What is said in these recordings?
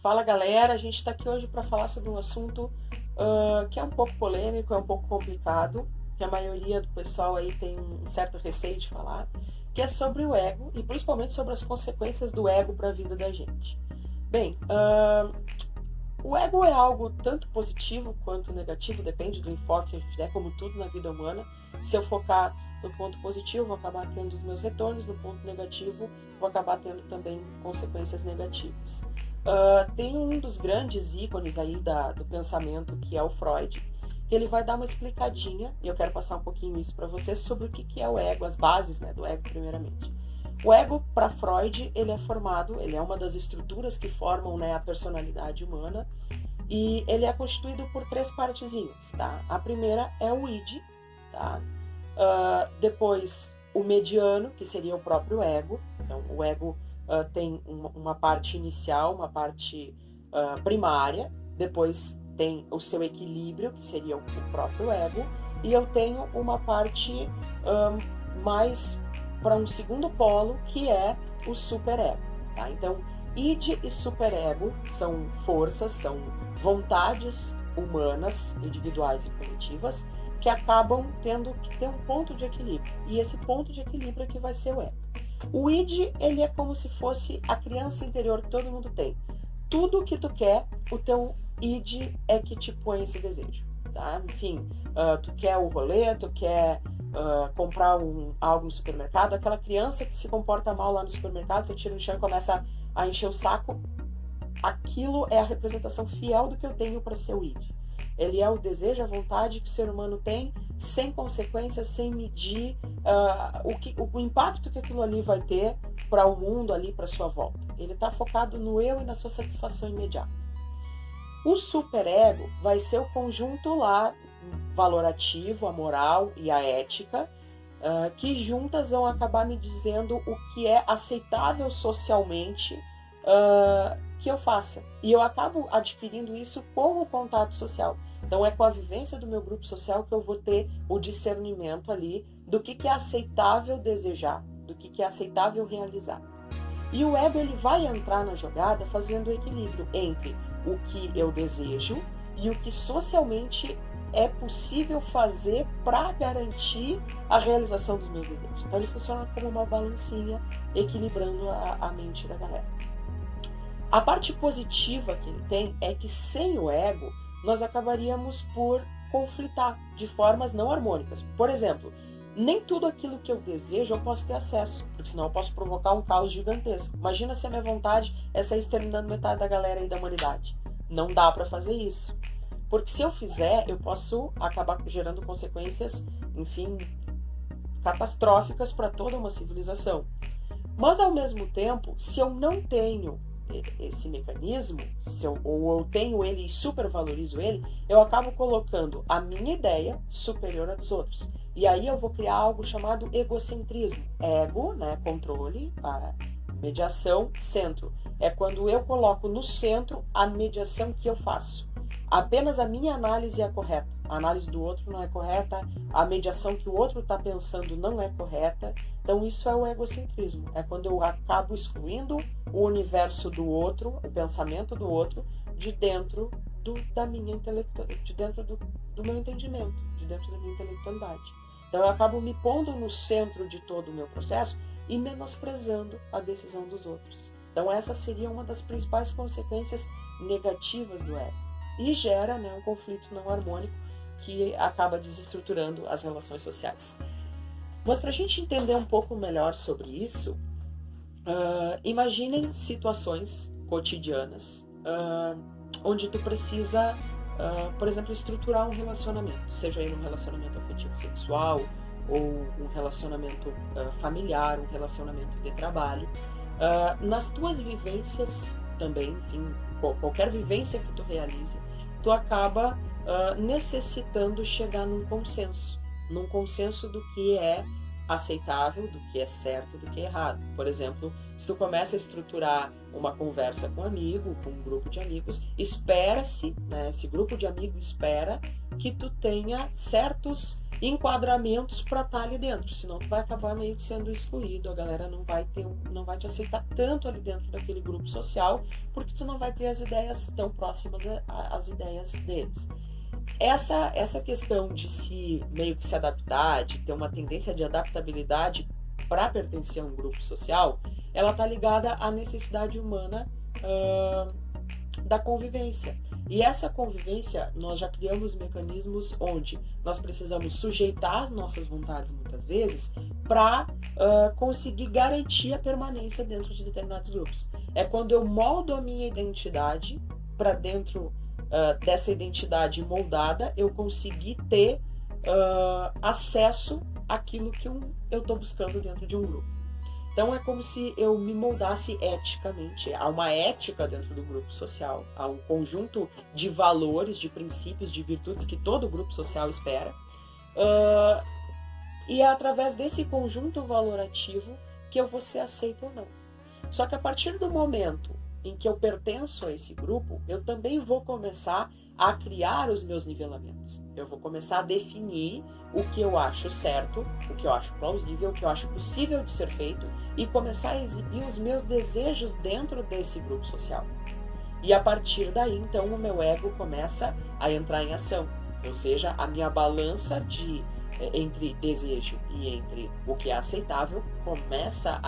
Fala galera, a gente está aqui hoje para falar sobre um assunto que é um pouco polêmico, é um pouco complicado, que a maioria do pessoal aí tem um certo receio de falar, que é sobre o ego e principalmente sobre as consequências do ego para a vida da gente. Bem, o ego é algo tanto positivo quanto negativo, depende do enfoque que a gente der, como tudo na vida humana. Se eu focar no ponto positivo, vou acabar tendo os meus retornos, no ponto negativo, vou acabar tendo também consequências negativas. Tem um dos grandes ícones aí do pensamento, que é o Freud, que ele vai dar uma explicadinha, e eu quero passar um pouquinho isso para vocês, sobre o que é o ego, as bases, né, do ego primeiramente. O ego, para Freud, ele é uma das estruturas que formam, né, a personalidade humana, e ele é constituído por 3 partezinhas, tá? A primeira é o id, tá? Depois o mediano, que seria o próprio ego. Então o ego tem uma parte inicial, uma parte primária, depois tem o seu equilíbrio, que seria o próprio ego, e eu tenho uma parte mais para um segundo polo, que é o superego, tá? Então id e superego são forças, são vontades humanas, individuais e coletivas, que acabam tendo que ter um ponto de equilíbrio, e esse ponto de equilíbrio é que vai ser o ego. O id, ele é como se fosse a criança interior que todo mundo tem. Tudo que tu quer, o teu id é que te põe esse desejo, tá? Enfim, tu quer o rolê, tu quer comprar algo no supermercado, aquela criança que se comporta mal lá no supermercado, você tira no chão e começa a encher o saco, aquilo é a representação fiel do que eu tenho para ser o id. Ele é o desejo, a vontade que o ser humano tem, sem consequências, sem medir o impacto que aquilo ali vai ter para o mundo ali, para sua volta. Ele está focado no eu e na sua satisfação imediata. O superego vai ser o conjunto lá, valorativo, a moral e a ética, que juntas vão acabar me dizendo o que é aceitável socialmente que eu faça. E eu acabo adquirindo isso com o contato social. Então é com a vivência do meu grupo social que eu vou ter o discernimento ali do que é aceitável desejar, do que é aceitável realizar. E o ego, ele vai entrar na jogada fazendo o equilíbrio entre o que eu desejo e o que socialmente é possível fazer para garantir a realização dos meus desejos. Então ele funciona como uma balancinha, equilibrando a mente da galera. A parte positiva que ele tem é que sem o ego nós acabaríamos por conflitar de formas não harmônicas. Por exemplo, nem tudo aquilo que eu desejo eu posso ter acesso, porque senão eu posso provocar um caos gigantesco. Imagina se a minha vontade é sair exterminando metade da galera aí da humanidade. Não dá para fazer isso. Porque se eu fizer, eu posso acabar gerando consequências, enfim, catastróficas para toda uma civilização. Mas ao mesmo tempo, se eu não tenho esse mecanismo, ou eu tenho ele e supervalorizo ele, eu acabo colocando a minha ideia superior à dos outros. E aí eu vou criar algo chamado egocentrismo. Ego, né, controle, a mediação, centro. É quando eu coloco no centro a mediação que eu faço. Apenas a minha análise é correta. A análise do outro não é correta, a mediação que o outro está pensando não é correta. Então isso é o egocentrismo. É quando eu acabo excluindo o universo do outro, o pensamento do outro, de dentro de dentro do meu entendimento, de dentro da minha intelectualidade. Então eu acabo me pondo no centro de todo o meu processo e menosprezando a decisão dos outros. Então essa seria uma das principais consequências negativas do ego. E gera, né, um conflito não harmônico que acaba desestruturando as relações sociais. Mas para a gente entender um pouco melhor sobre isso, imaginem situações cotidianas onde tu precisa, por exemplo, estruturar um relacionamento, seja ele um relacionamento afetivo sexual ou um relacionamento familiar, um relacionamento de trabalho. Nas tuas vivências também, enfim, qualquer vivência que tu realize, tu acaba necessitando chegar num consenso do que é aceitável, do que é certo, do que é errado. Por exemplo, se tu começa a estruturar uma conversa com um amigo, com um grupo de amigos, espera-se, né, esse grupo de amigos espera que tu tenha certos enquadramentos para estar ali dentro, senão tu vai acabar meio que sendo excluído, a galera não vai te aceitar tanto ali dentro daquele grupo social, porque tu não vai ter as ideias tão próximas às ideias deles. Essa questão de meio que se adaptar, de ter uma tendência de adaptabilidade para pertencer a um grupo social, ela está ligada à necessidade humana da convivência. E essa convivência, nós já criamos mecanismos onde nós precisamos sujeitar as nossas vontades, muitas vezes, para conseguir garantir a permanência dentro de determinados grupos. É quando eu moldo a minha identidade para dentro dessa identidade moldada, eu conseguir ter acesso àquilo que eu estou buscando dentro de um grupo. Então é como se eu me moldasse eticamente. Há uma ética dentro do grupo social, há um conjunto de valores, de princípios, de virtudes que todo grupo social espera. E é através desse conjunto valorativo que eu vou ser aceito ou não. Só que a partir do momento em que eu pertenço a esse grupo, eu também vou começar a criar os meus nivelamentos. Eu vou começar a definir o que eu acho certo, o que eu acho plausível, o que eu acho possível de ser feito e começar a exibir os meus desejos dentro desse grupo social. E a partir daí, então, o meu ego começa a entrar em ação. Ou seja, a minha balança entre desejo e entre o que é aceitável começa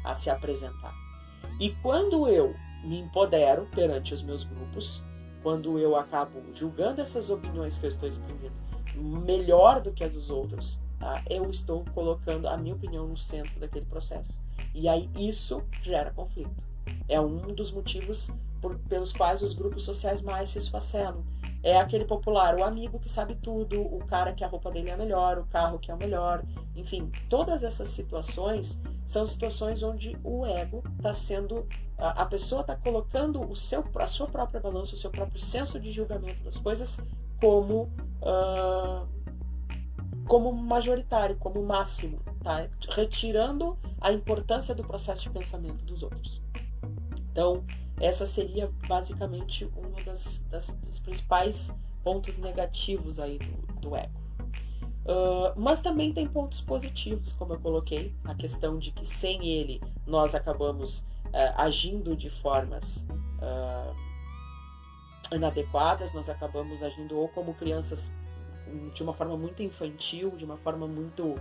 a se apresentar. E quando eu me empodero perante os meus grupos, quando eu acabo julgando essas opiniões que eu estou exprimindo melhor do que a dos outros, tá? Eu estou colocando a minha opinião no centro daquele processo. E aí isso gera conflito. É um dos motivos pelos quais os grupos sociais mais se esfacelam. É aquele popular, o amigo que sabe tudo, o cara que a roupa dele é melhor, o carro que é o melhor. Enfim, todas essas situações são situações onde o ego está sendo... A pessoa está colocando a sua própria balança, o seu próprio senso de julgamento das coisas como majoritário, como máximo, tá? Retirando a importância do processo de pensamento dos outros. Então, essa seria basicamente um dos principais pontos negativos aí do ego. Mas também tem pontos positivos, como eu coloquei, a questão de que sem ele nós acabamos agindo de formas inadequadas, nós acabamos agindo ou como crianças de uma forma muito infantil, de uma forma muito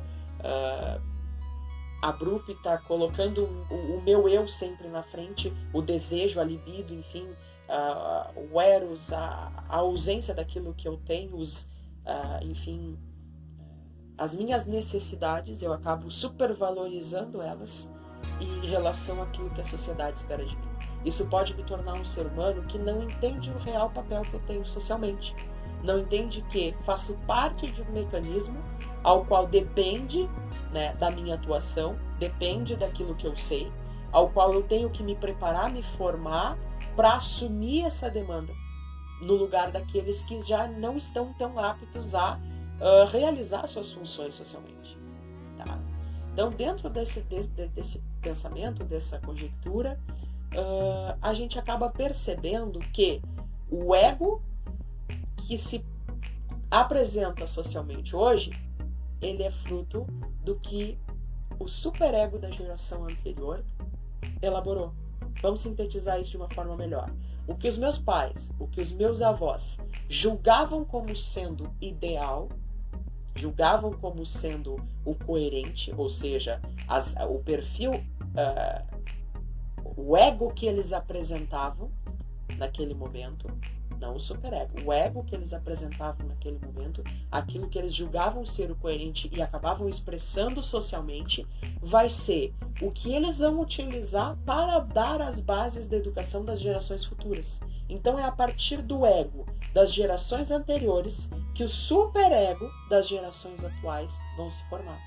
abrupta, colocando o meu eu sempre na frente, o desejo, a libido, enfim, o eros, a ausência daquilo que eu tenho, enfim, as minhas necessidades, eu acabo supervalorizando elas em relação àquilo que a sociedade espera de mim. Isso pode me tornar um ser humano que não entende o real papel que eu tenho socialmente. Não entende que faço parte de um mecanismo ao qual depende, né, da minha atuação, depende daquilo que eu sei, ao qual eu tenho que me preparar, me formar para assumir essa demanda no lugar daqueles que já não estão tão aptos a realizar suas funções socialmente. Tá? Então, dentro desse pensamento, dessa conjectura, a gente acaba percebendo que o ego que se apresenta socialmente hoje, ele é fruto do que o superego da geração anterior elaborou. Vamos sintetizar isso de uma forma melhor. O que os meus pais, o que os meus avós julgavam como sendo ideal, julgavam como sendo o coerente, ou seja, o perfil, o ego que eles apresentavam naquele momento, não o superego, o ego que eles apresentavam naquele momento, aquilo que eles julgavam ser o coerente e acabavam expressando socialmente, vai ser o que eles vão utilizar para dar as bases da educação das gerações futuras. Então é a partir do ego das gerações anteriores que o superego das gerações atuais vão se formar.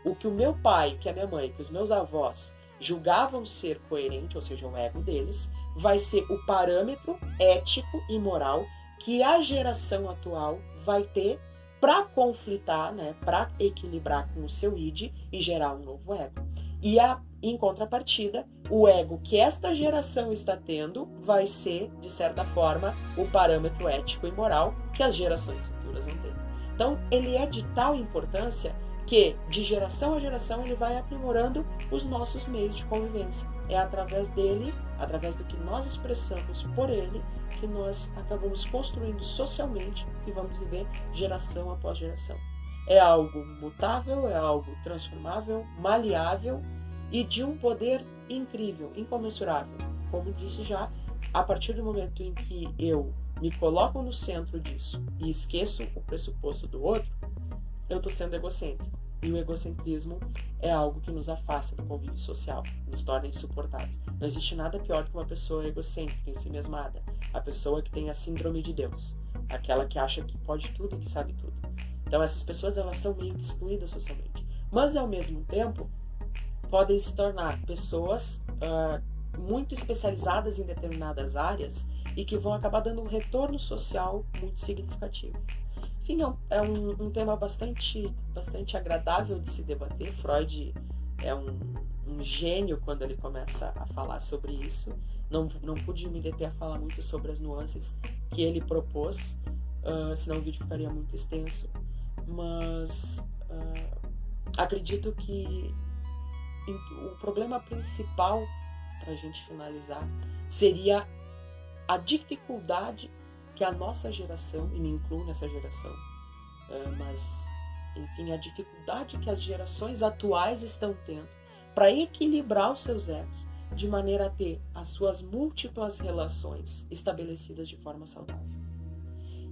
O que o meu pai, que a minha mãe, que os meus avós julgavam ser coerente, ou seja, o ego deles, vai ser o parâmetro ético e moral que a geração atual vai ter para conflitar, né, para equilibrar com o seu id e gerar um novo ego. E em contrapartida, o ego que esta geração está tendo vai ser, de certa forma, o parâmetro ético e moral que as gerações futuras vão ter. Então, ele é de tal importância que, de geração a geração, ele vai aprimorando os nossos meios de convivência. É através dele, através do que nós expressamos por ele, que nós acabamos construindo socialmente e vamos viver geração após geração. É algo mutável, é algo transformável, maleável e de um poder incrível, incomensurável. Como disse já, a partir do momento em que eu me coloco no centro disso e esqueço o pressuposto do outro, eu estou sendo egocêntrico. E o egocentrismo é algo que nos afasta do convívio social, nos torna insuportáveis. Não existe nada pior que uma pessoa egocêntrica, ensimesmada, a pessoa que tem a síndrome de Deus, aquela que acha que pode tudo e que sabe tudo. Então essas pessoas, elas são meio que excluídas socialmente, mas ao mesmo tempo podem se tornar pessoas muito especializadas em determinadas áreas e que vão acabar dando um retorno social muito significativo. Enfim, é um tema bastante agradável de se debater. Freud é um gênio quando ele começa a falar sobre isso. Não pude me deter a falar muito sobre as nuances que ele propôs, senão o vídeo ficaria muito extenso. Mas acredito que o problema principal, para a gente finalizar, seria a dificuldade que a nossa geração, e me incluo nessa geração, mas, enfim, a dificuldade que as gerações atuais estão tendo para equilibrar os seus egos, de maneira a ter as suas múltiplas relações estabelecidas de forma saudável.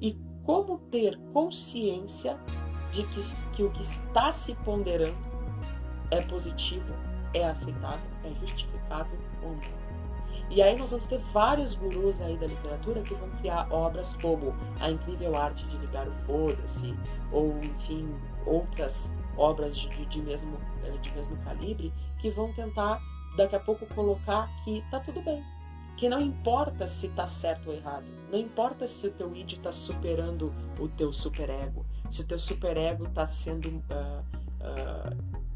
E como ter consciência de que o que está se ponderando é positivo, é aceitável, é justificável ou não. E aí nós vamos ter vários gurus aí da literatura que vão criar obras como A Incrível Arte de Ligar o Foda-se, ou, enfim, outras obras de mesmo calibre, que vão tentar, daqui a pouco, colocar que tá tudo bem. Que não importa se tá certo ou errado, não importa se o teu id está superando o teu superego, se o teu superego está sendo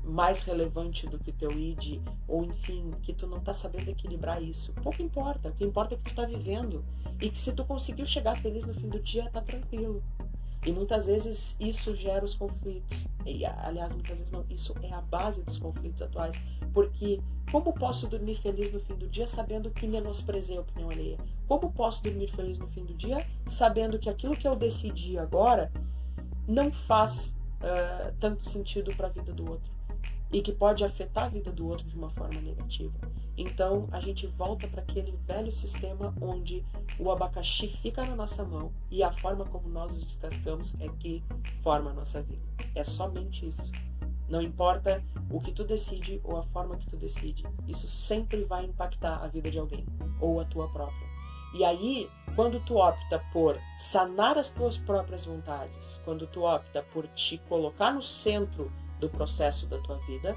mais relevante do que teu id, ou enfim, que tu não tá sabendo equilibrar isso. Pouco importa, o que importa é que tu tá vivendo, e que se tu conseguiu chegar feliz no fim do dia, tá tranquilo. E muitas vezes isso gera os conflitos. E, aliás, muitas vezes não, isso é a base dos conflitos atuais, porque como posso dormir feliz no fim do dia sabendo que menosprezei a opinião alheia? Como posso dormir feliz no fim do dia sabendo que aquilo que eu decidi agora não faz tanto sentido para a vida do outro e que pode afetar a vida do outro de uma forma negativa? Então a gente volta para aquele velho sistema onde o abacaxi fica na nossa mão e a forma como nós os descascamos é que forma a nossa vida. É somente isso. Não importa o que tu decide ou a forma que tu decide, isso sempre vai impactar a vida de alguém ou a tua própria. E aí, quando tu opta por sanar as tuas próprias vontades, quando tu opta por te colocar no centro do processo da tua vida,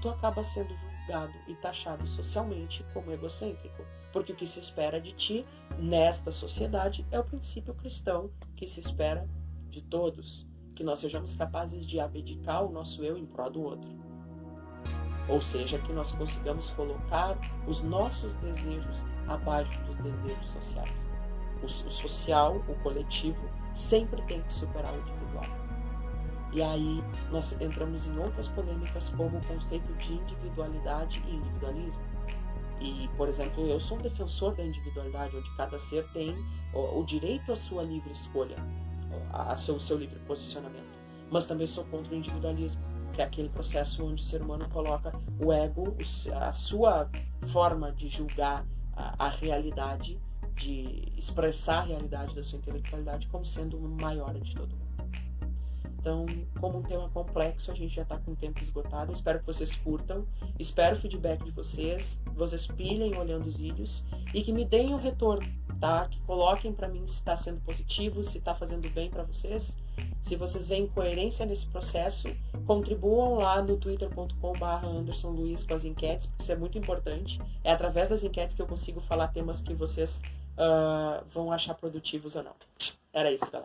tu acaba sendo julgado e taxado socialmente como egocêntrico. Porque o que se espera de ti nesta sociedade é o princípio cristão que se espera de todos, que nós sejamos capazes de abdicar o nosso eu em prol do outro. Ou seja, que nós consigamos colocar os nossos desejos abaixo dos desejos sociais. O social, o coletivo, sempre tem que superar o individual. E aí nós entramos em outras polêmicas, como o conceito de individualidade e individualismo. E, por exemplo, eu sou um defensor da individualidade, onde cada ser tem o direito à sua livre escolha, o seu livre posicionamento. Mas também sou contra o individualismo, que é aquele processo onde o ser humano coloca o ego, a sua forma de julgar a realidade, de expressar a realidade da sua intelectualidade como sendo o maior de todo mundo. Então, como um tema complexo, a gente já está com o tempo esgotado. Eu espero que vocês curtam, espero o feedback de vocês pilhem olhando os vídeos e que me deem um retorno, tá? Que coloquem para mim se está sendo positivo, se está fazendo bem para vocês. Se vocês veem coerência nesse processo, contribuam lá no twitter.com/AndersonLuiz com as enquetes, porque isso é muito importante. É através das enquetes que eu consigo falar temas que vocês vão achar produtivos ou não. Era isso, galera.